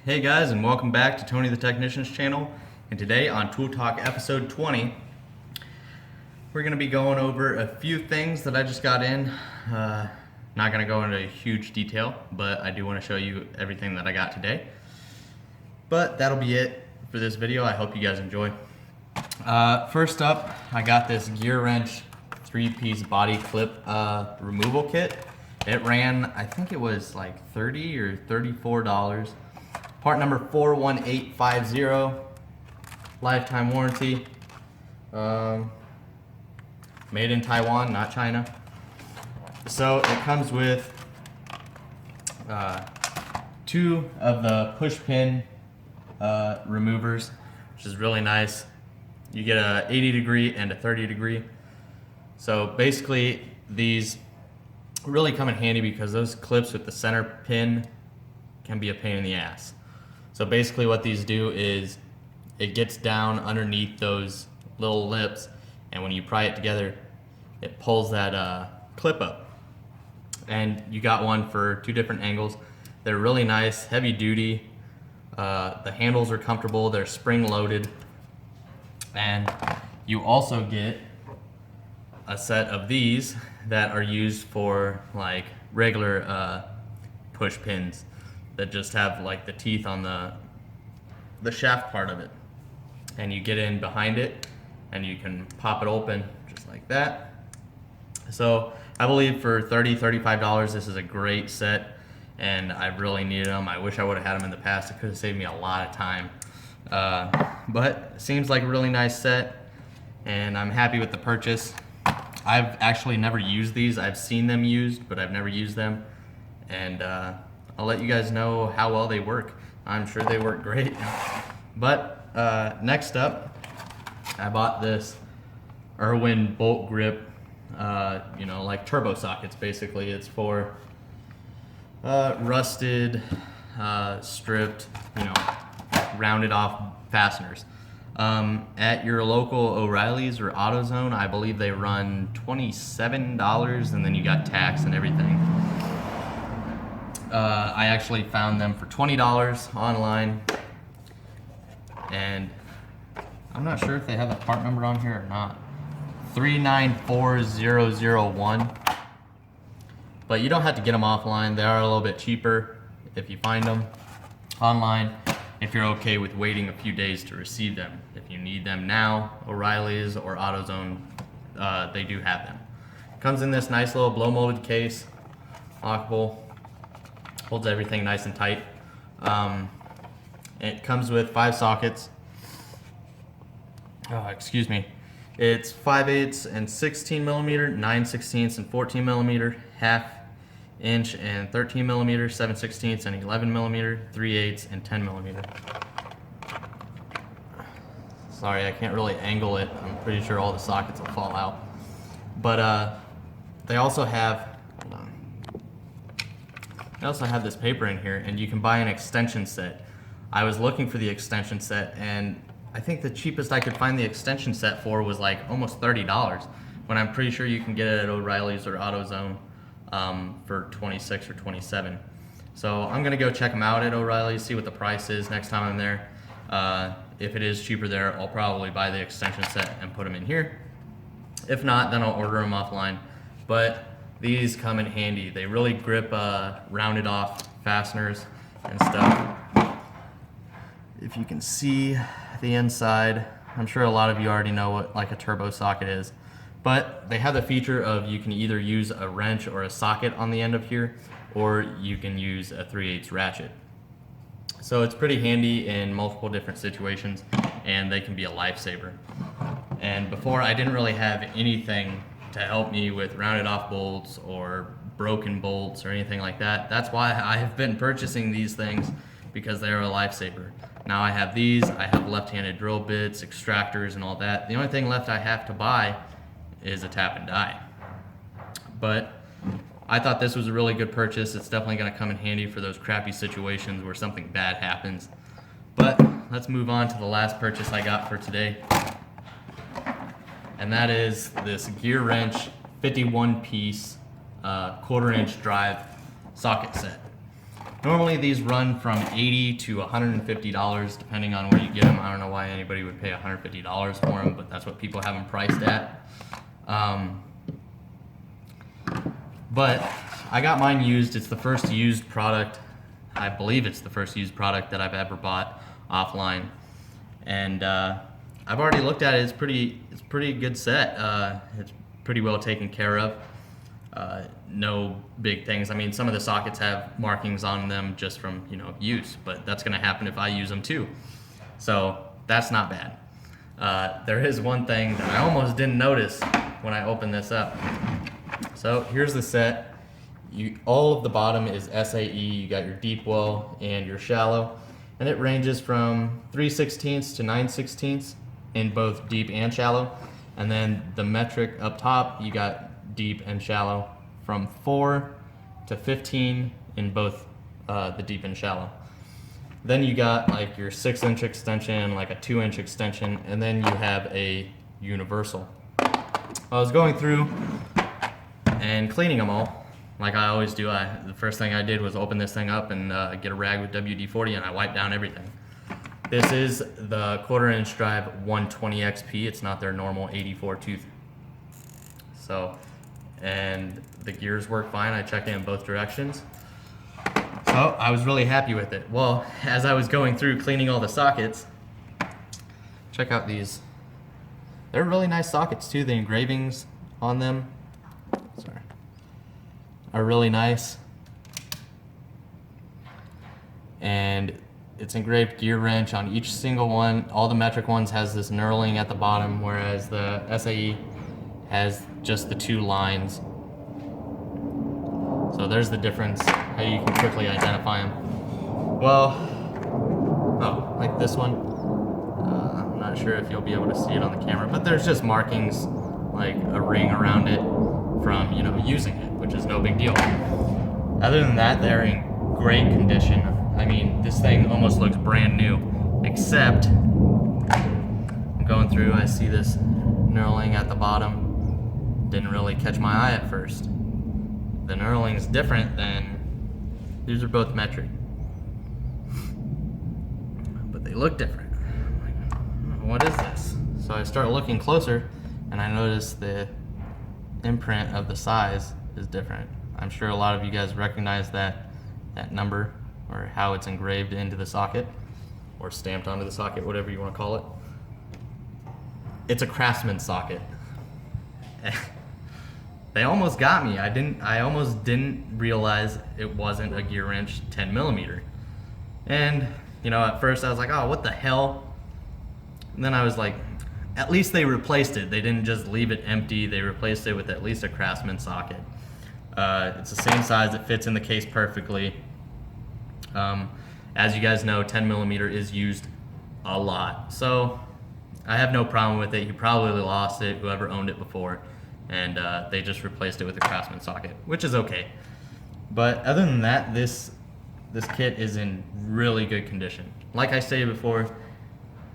Hey guys, and welcome back to Tony the Technician's channel. And today on Tool Talk episode 20, we're going to be going over a few things that I just got in. Not going to go into huge detail, but I do want to show you everything that I got today. But that'll be it for this video. I hope you guys enjoy. First up, I got this Gearwrench 3-piece body clip removal kit. It ran, I think it was like $30 or $34. Part number 41850, lifetime warranty, made in Taiwan, not China. So it comes with two of the push pin removers, which is really nice. You get a 80 degree and a 30 degree. So basically these really come in handy because those clips with the center pin can be a pain in the ass. So basically what these do is it gets down underneath those little lips, and when you pry it together, it pulls that clip up. And you got one for two different angles. They're really nice, heavy duty. The handles are comfortable, they're spring loaded. And you also get a set of these that are used for like regular push pins that just have like the teeth on the shaft part of it, and you get in behind it and you can pop it open just like that. So I believe for $30–35 this is a great set, and I really needed them. I wish I would have had them in the past. It could have saved me a lot of time, but it seems like a really nice set, and I'm happy with the purchase. I've actually never used these. I've seen them used, but I've never used them, and I'll let you guys know how well they work. I'm sure they work great. But next up, I bought this Hourwind bolt grip, like turbo sockets basically. It's for rusted, stripped, rounded off fasteners. At your local O'Reilly's or AutoZone, I believe they run $27, and then you got tax and everything. I actually found them for $20 online, and I'm not sure if they have the part number on here or not. 394001. But you don't have to get them offline. They are a little bit cheaper if you find them online, if you're okay with waiting a few days to receive them. If you need them now, O'Reilly's or AutoZone, they do have them. Comes in this nice little blow molded case, lockable. Holds everything nice and tight. It comes with 5 sockets. It's 5/8 and 16 millimeter, 9/16 and 14 millimeter, 1/2 inch and 13 millimeter, 7/16 and 11 millimeter, 3/8 and 10 millimeter. Sorry, I can't really angle it. I'm pretty sure all the sockets will fall out. But they also have, this paper in here, and you can buy an extension set. I was looking for the extension set, and I think the cheapest I could find the extension set for was like almost $30, when I'm pretty sure you can get it at O'Reilly's or AutoZone for $26 or $27. So I'm gonna go check them out at O'Reilly's, see what the price is next time I'm there. If it is cheaper there, I'll probably buy the extension set and put them in here. If not, then I'll order them offline. But these come in handy. They really grip rounded off fasteners and stuff. If you can see the inside, I'm sure a lot of you already know what like a turbo socket is, but they have the feature of you can either use a wrench or a socket on the end of here, or you can use a 3/8 ratchet. So it's pretty handy in multiple different situations, and they can be a lifesaver. And before, I didn't really have anything to help me with rounded off bolts or broken bolts or anything like that. That's why I have been purchasing these things, because they are a lifesaver. Now I have these, I have left-handed drill bits, extractors and all that. The only thing left I have to buy is a tap and die. But I thought this was a really good purchase. It's definitely gonna come in handy for those crappy situations where something bad happens. But let's move on to the last purchase I got for today. And that is this Gearwrench 51-piece 1/4 inch drive socket set. Normally these run from $80 to $150 depending on where you get them. I don't know why anybody would pay $150 for them, but that's what people have them priced at. But I got mine used. It's the first used product. I believe it's the first used product that I've ever bought offline. And I've already looked at it. It's pretty good set. It's pretty well taken care of. No big things. I mean, some of the sockets have markings on them just from, you know, use, but that's gonna happen if I use them too. So that's not bad. There is one thing that I almost didn't notice when I opened this up. So here's the set. All of the bottom is SAE. You got your deep well and your shallow, and it ranges from 3/16 to 9/16 in both deep and shallow. And then the metric up top, you got deep and shallow from 4 to 15 in both the deep and shallow. Then you got like your 6-inch extension, like a 2-inch extension, and then you have a universal. I was going through and cleaning them all, like I always do. The first thing I did was open this thing up and get a rag with WD-40, and I wiped down everything. This is the 1/4-inch drive 120 XP. It's not their normal 84 tooth. So, and the gears work fine. I checked in both directions. So I was really happy with it. Well, as I was going through cleaning all the sockets, check out these. They're really nice sockets too. The engravings on them, sorry, are really nice. And it's engraved Gearwrench on each single one. All the metric ones has this knurling at the bottom, whereas the SAE has just the 2 lines. So there's the difference, how you can quickly identify them. Well, oh, like this one. I'm not sure if you'll be able to see it on the camera, but there's just markings, like a ring around it from, you know, using it, which is no big deal. Other than that, they're in great condition. I mean, this thing almost looks brand new, except I'm going through, I see this knurling at the bottom. Didn't really catch my eye at first. The knurling's different than, these are both metric, but they look different. I'm like, what is this? So I start looking closer, and I notice the imprint of the size is different. I'm sure a lot of you guys recognize that number, or how it's engraved into the socket, or stamped onto the socket, whatever you want to call it. It's a Craftsman socket. They almost got me. I almost didn't realize it wasn't a Gearwrench 10mm. And, you know, at first I was like, oh, what the hell? And then I was like, at least they replaced it. They didn't just leave it empty. They replaced it with at least a Craftsman socket. It's the same size. It fits in the case perfectly. As you guys know, 10mm is used a lot. So I have no problem with it. You probably lost it, whoever owned it before. And they just replaced it with a Craftsman socket, which is okay. But other than that, this kit is in really good condition. Like I stated before,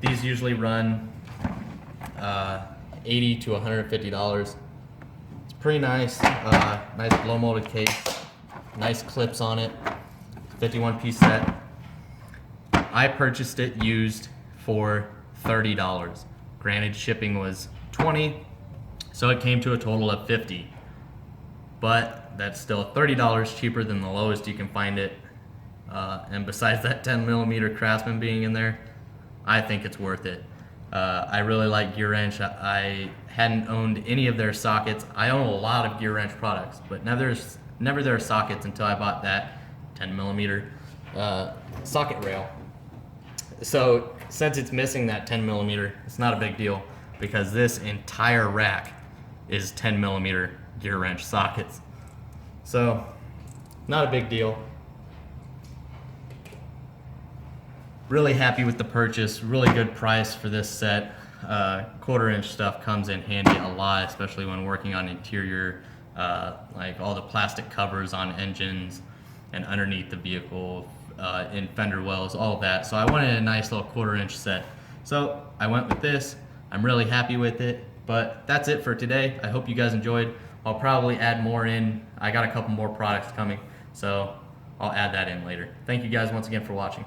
these usually run $80 to $150. It's pretty nice. Nice blow molded case, nice clips on it. 51-piece set. I purchased it used for $30. Granted, shipping was $20. So it came to a total of $50, but that's still $30 cheaper than the lowest you can find it. And besides that 10mm Craftsman being in there, I think it's worth it. I really like Gearwrench. I hadn't owned any of their sockets. I own a lot of Gearwrench products, but never their sockets until I bought that 10mm socket rail. So since it's missing that 10mm, it's not a big deal, because this entire rack is 10mm Gearwrench sockets. So, not a big deal. Really happy with the purchase, really good price for this set. 1/4-inch stuff comes in handy a lot, especially when working on interior, like all the plastic covers on engines and underneath the vehicle, in fender wells, all of that. So I wanted a nice little 1/4-inch set. So I went with this. I'm really happy with it, but that's it for today. I hope you guys enjoyed. I'll probably add more in. I got a couple more products coming, so I'll add that in later. Thank you guys once again for watching.